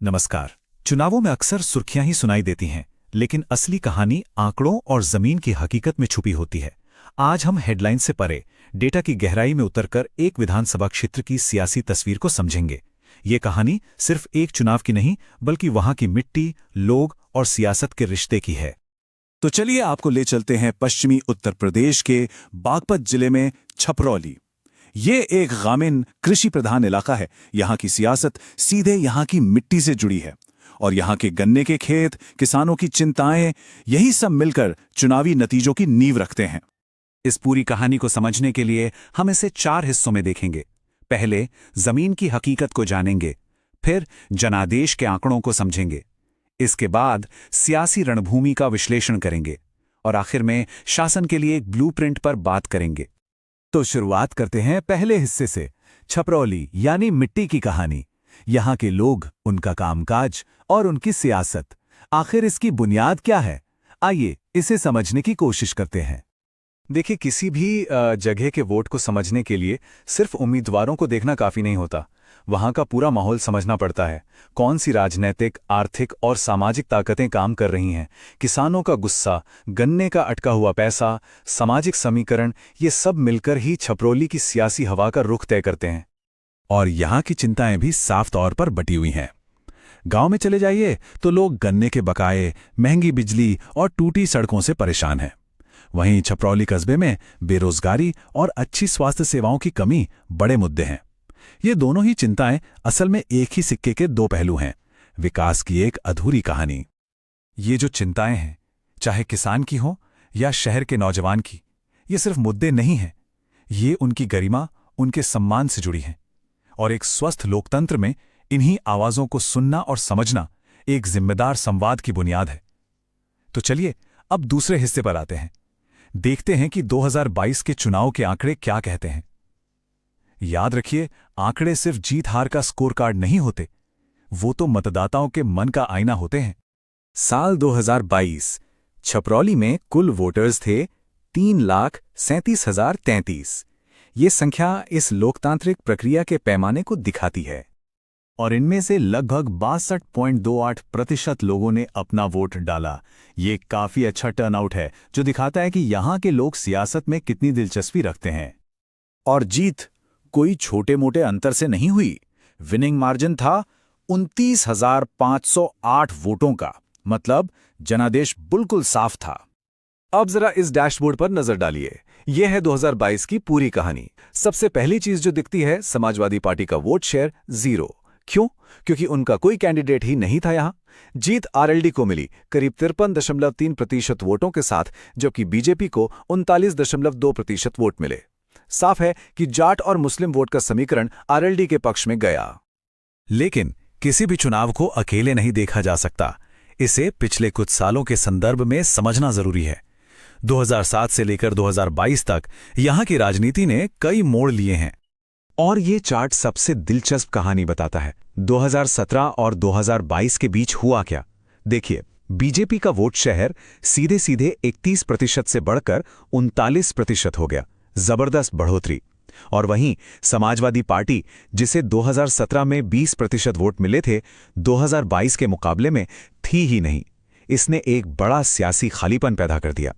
नमस्कार। चुनावों में अक्सर सुर्खियां ही सुनाई देती हैं, लेकिन असली कहानी आंकड़ों और जमीन की हकीकत में छुपी होती है। आज हम हेडलाइन से परे डेटा की गहराई में उतरकर एक विधानसभा क्षेत्र की सियासी तस्वीर को समझेंगे। ये कहानी सिर्फ एक चुनाव की नहीं, बल्कि वहां की मिट्टी, लोग और सियासत के रिश्ते की है। तो चलिए आपको ले चलते हैं पश्चिमी उत्तर प्रदेश के बागपत जिले में छपरौली। ये एक ग्रामीण कृषि प्रधान इलाका है। यहाँ की सियासत सीधे यहाँ की मिट्टी से जुड़ी है और यहाँ के गन्ने के खेत, किसानों की चिंताएं, यही सब मिलकर चुनावी नतीजों की नींव रखते हैं। इस पूरी कहानी को समझने के लिए हम इसे 4 हिस्सों में देखेंगे। पहले जमीन की हकीकत को जानेंगे, फिर जनादेश के आंकड़ों को समझेंगे, इसके बाद सियासी रणभूमि का विश्लेषण करेंगे और आखिर में शासन के लिए एक ब्लूप्रिंट पर बात करेंगे। तो शुरुआत करते हैं पहले हिस्से से, छपरौली यानी मिट्टी की कहानी। यहाँ के लोग, उनका कामकाज और उनकी सियासत, आखिर इसकी बुनियाद क्या है? आइए इसे समझने की कोशिश करते हैं। देखिए, किसी भी जगह के वोट को समझने के लिए सिर्फ उम्मीदवारों को देखना काफी नहीं होता। वहां का पूरा माहौल समझना पड़ता है। कौन सी राजनीतिक, आर्थिक और सामाजिक ताकतें काम कर रही हैं, किसानों का गुस्सा, गन्ने का अटका हुआ पैसा, सामाजिक समीकरण, ये सब मिलकर ही छपरौली की सियासी हवा का रुख तय करते हैं। और यहाँ की चिंताएं भी साफ तौर पर बटी हुई हैं। गांव में चले जाइए तो लोग गन्ने के बकाये, महंगी बिजली और टूटी सड़कों से परेशान हैं। वहीं छपरौली कस्बे में बेरोजगारी और अच्छी स्वास्थ्य सेवाओं की कमी बड़े मुद्दे हैं। ये दोनों ही चिंताएं असल में एक ही सिक्के के दो पहलू हैं, विकास की एक अधूरी कहानी। ये जो चिंताएं हैं, चाहे किसान की हो या शहर के नौजवान की, ये सिर्फ मुद्दे नहीं हैं। ये उनकी गरिमा, उनके सम्मान से जुड़ी हैं। और एक स्वस्थ लोकतंत्र में इन्हीं आवाजों को सुनना और समझना एक जिम्मेदार संवाद की बुनियाद है। तो चलिए अब दूसरे हिस्से पर आते हैं। देखते हैं कि 2022 के चुनाव के आंकड़े क्या कहते हैं। याद रखिए, आंकड़े सिर्फ जीत हार का स्कोर कार्ड नहीं होते, वो तो मतदाताओं के मन का आईना होते हैं। साल 2022 छपरौली में कुल वोटर्स थे 3,37,033। ये संख्या इस लोकतांत्रिक प्रक्रिया के पैमाने को दिखाती है। और इनमें से लगभग 62.28% लोगों ने अपना वोट डाला। ये काफी अच्छा टर्नआउट है, जो दिखाता है कि यहाँ के लोग सियासत में कितनी दिलचस्पी रखते हैं। और जीत कोई छोटे मोटे अंतर से नहीं हुई। विनिंग मार्जिन था 29,508 वोटों का, मतलब जनादेश बिल्कुल साफ था। अब जरा इस डैशबोर्ड पर नजर डालिए। यह है 2022 की पूरी कहानी। सबसे पहली चीज जो दिखती है, समाजवादी पार्टी का वोट शेयर 0। क्यों? क्योंकि उनका कोई कैंडिडेट ही नहीं था यहां। जीत आरएलडी को मिली करीब 53.3% वोटों के साथ, जबकि बीजेपी को 39.2% वोट मिले। साफ है कि जाट और मुस्लिम वोट का समीकरण आरएलडी के पक्ष में गया। लेकिन किसी भी चुनाव को अकेले नहीं देखा जा सकता। इसे पिछले कुछ सालों के संदर्भ में समझना जरूरी है। 2007 से लेकर 2022 तक यहां की राजनीति ने कई मोड़ लिए हैं। और ये चार्ट सबसे दिलचस्प कहानी बताता है। 2017 और 2022 के बीच हुआ क्या? देखिए, बीजेपी का वोट शेयर सीधे सीधे 31% से बढ़कर 39% हो गया। जबरदस्त बढ़ोतरी। और वहीं समाजवादी पार्टी, जिसे 2017 में 20% वोट मिले थे, 2022 के मुकाबले में थी ही नहीं। इसने एक बड़ा सियासी खालीपन पैदा कर दिया।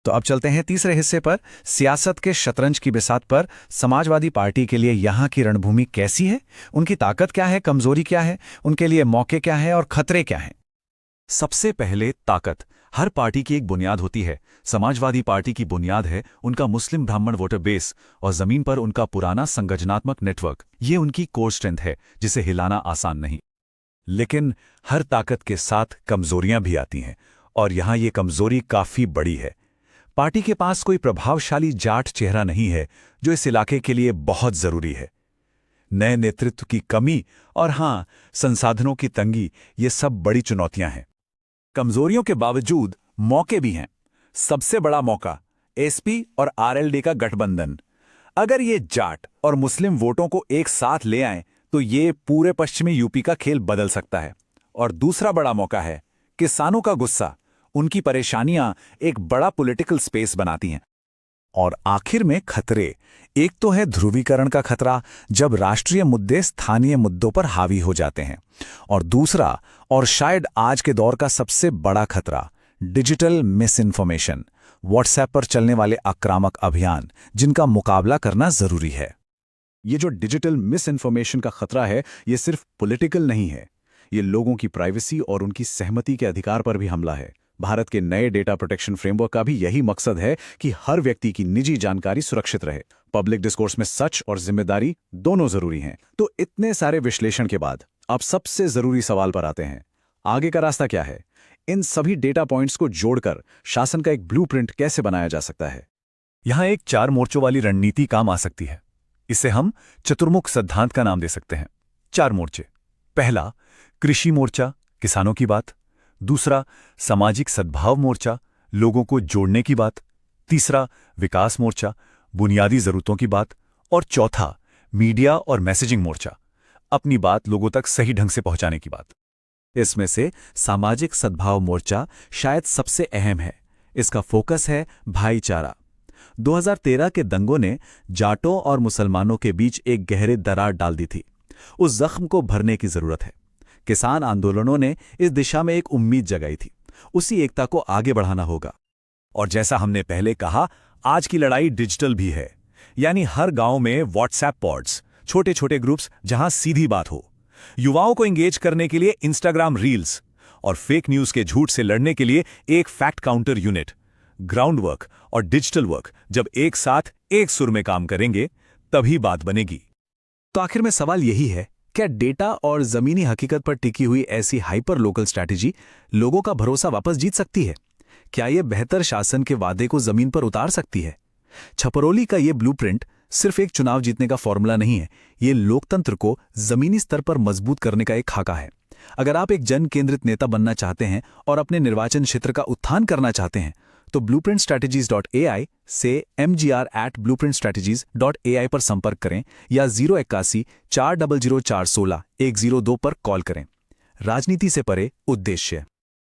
तो अब चलते हैं तीसरे हिस्से पर, सियासत के शतरंज की बिसात पर। समाजवादी पार्टी के लिए यहाँ की रणभूमि कैसी है, उनकी ताकत क्या है, कमजोरी क्या है, उनके लिए मौके क्या है और खतरे क्या हैं। सबसे पहले ताकत। हर पार्टी की एक बुनियाद होती है। समाजवादी पार्टी की बुनियाद है उनका मुस्लिम ब्राह्मण वोटर बेस और जमीन पर उनका पुराना संगठनात्मक नेटवर्क। ये उनकी कोर स्ट्रेंथ है, जिसे हिलाना आसान नहीं। लेकिन हर ताकत के साथ कमजोरियां भी आती हैं, और यहां ये कमजोरी काफी बड़ी है। पार्टी के पास कोई प्रभावशाली जाट चेहरा नहीं है, जो इस इलाके के लिए बहुत जरूरी है। नए नेतृत्व की कमी और हां, संसाधनों की तंगी, ये सब बड़ी चुनौतियां हैं। कमजोरियों के बावजूद मौके भी हैं। सबसे बड़ा मौका एसपी और आरएलडी का गठबंधन। अगर ये जाट और मुस्लिम वोटों को एक साथ ले आएं, तो ये पूरे पश्चिमी यूपी का खेल बदल सकता है। और दूसरा बड़ा मौका है किसानों का गुस्सा। उनकी परेशानियां एक बड़ा पॉलिटिकल स्पेस बनाती हैं। और आखिर में खतरे। एक तो है ध्रुवीकरण का खतरा, जब राष्ट्रीय मुद्दे स्थानीय मुद्दों पर हावी हो जाते हैं, और दूसरा, और शायद आज के दौर का सबसे बड़ा खतरा, डिजिटल मिस इन्फॉर्मेशन, व्हाट्सएप पर चलने वाले आक्रामक अभियान, जिनका मुकाबला करना जरूरी है। ये जो डिजिटल मिस इन्फॉर्मेशन का खतरा है, ये सिर्फ पॉलिटिकल नहीं है, ये लोगों की प्राइवेसी और उनकी सहमति के अधिकार पर भी हमला है। भारत के नए डेटा प्रोटेक्शन फ्रेमवर्क का भी यही मकसद है कि हर व्यक्ति की निजी जानकारी सुरक्षित रहे। पब्लिक डिस्कोर्स में सच और जिम्मेदारी दोनों जरूरी हैं। तो इतने सारे विश्लेषण के बाद अब सबसे जरूरी सवाल पर आते हैं, आगे का रास्ता क्या है? इन सभी डेटा पॉइंट्स को जोड़कर शासन का एक ब्लूप्रिंट कैसे बनाया जा सकता है? यहां एक 4 मोर्चों वाली रणनीति काम आ सकती है। इसे हम चतुर्मुख सिद्धांत का नाम दे सकते हैं। 4 मोर्चे। पहला, कृषि मोर्चा, किसानों की बात। दूसरा, सामाजिक सद्भाव मोर्चा, लोगों को जोड़ने की बात। तीसरा, विकास मोर्चा, बुनियादी जरूरतों की बात। और चौथा, मीडिया और मैसेजिंग मोर्चा, अपनी बात लोगों तक सही ढंग से पहुंचाने की बात। इसमें से सामाजिक सद्भाव मोर्चा शायद सबसे अहम है। इसका फोकस है भाईचारा। 2013 के दंगों ने जाटों और मुसलमानों के बीच एक गहरी दरार डाल दी थी। उस जख्म को भरने की जरूरत है। किसान आंदोलनों ने इस दिशा में एक उम्मीद जगाई थी। उसी एकता को आगे बढ़ाना होगा। और जैसा हमने पहले कहा, आज की लड़ाई डिजिटल भी है, यानी हर गांव में व्हाट्सएप पॉड्स, छोटे छोटे ग्रुप्स जहां सीधी बात हो। युवाओं को एंगेज करने के लिए इंस्टाग्राम रील्स, और फेक न्यूज के झूठ से लड़ने के लिए एक fact counter unit. Ground work और डिजिटल वर्क जब एक साथ एक सुर में काम करेंगे, तभी बात बनेगी। तो आखिर में सवाल यही है, क्या डेटा और जमीनी हकीकत पर टिकी हुई ऐसी हाइपर लोकल स्ट्रैटेजी लोगों का भरोसा वापस जीत सकती है? क्या यह बेहतर शासन के वादे को जमीन पर उतार सकती है? छपरौली का यह ब्लूप्रिंट सिर्फ एक चुनाव जीतने का फॉर्मूला नहीं है, ये लोकतंत्र को जमीनी स्तर पर मजबूत करने का एक खाका है। अगर आप एक जन केंद्रित नेता बनना चाहते हैं और अपने निर्वाचन क्षेत्र का उत्थान करना चाहते हैं, तो blueprintstrategies.ai से mgr@blueprintstrategies.ai पर संपर्क करें या 081 400 416 102 पर कॉल करें। राजनीति से परे उद्देश्य।